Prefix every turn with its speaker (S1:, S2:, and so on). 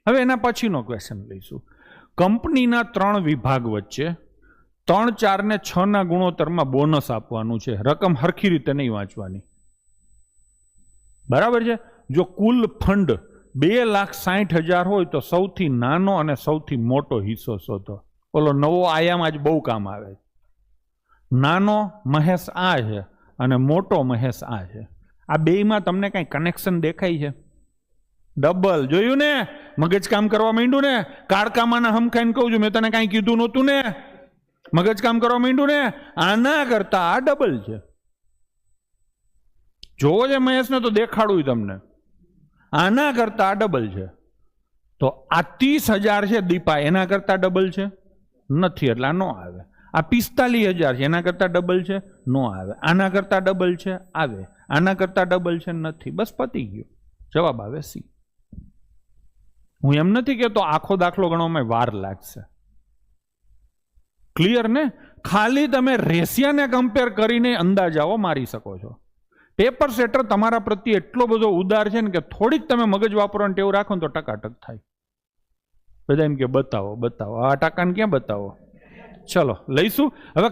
S1: હવે એના પછીનો ક્વેશ્ચન લઈશું. કંપનીના 3 વિભાગ વચ્ચે 3, 4 ને 6 ના ગુણોત્તરમાં બોનસ આપવાનું છે. રકમ હરખી રીતે નહીં વાંચવાની, બરાબર છે. જો કુલ ફંડ 2,60,000 હોય તો સૌથી નાનો અને સૌથી મોટો હિસ્સો શોધો. ઓલો નવો આયામ આજ બહુ કામ આવે. નાનો મહેશ આ છે અને મોટો મહેશ આ છે. આ બેયમાં તમને કઈ કનેક્શન દેખાય છે? ડબલ જોયું ને? મગજ કામ કરવા માંડ્યું ને? કાળકામાના હમખાઈને કહું છું, મેં તને કાંઈ કીધું નહોતું ને? મગજ કામ કરવા માંડ્યું ને? આના કરતા આ ડબલ છે. જોવો છે મહેશને તો દેખાડું તમને. આના કરતા આ ડબલ છે. તો આ 30,000 છે દીપા, એના કરતા ડબલ છે? નથી, એટલે આ નો આવે. આ 45,000 છે, એના કરતા ડબલ છે? નો આવે. આના કરતા ડબલ છે? આવે. આના કરતા ડબલ છે? નથી. બસ પતી ગયું. જવાબ આવે સી. હું એમ નથી કહેતો આખો દાખલો ગણવામાં વાર લાગશે. ક્લિયર ને? ખાલી તમે રેશિયાને કમ્પેર કરીને અંદાજાઓ મારી શકો છો. પેપર સેટર તમારા પ્રત્યે એટલો બધો ઉદાર છે ને કે થોડીક તમે મગજ વાપરવાનું ટેવ રાખો ને તો ટકાટક થાય. બધા એમ કે બતાવો બતાવો, આ ટકાને ક્યાં બતાવો. ચલો લઈશું હવે.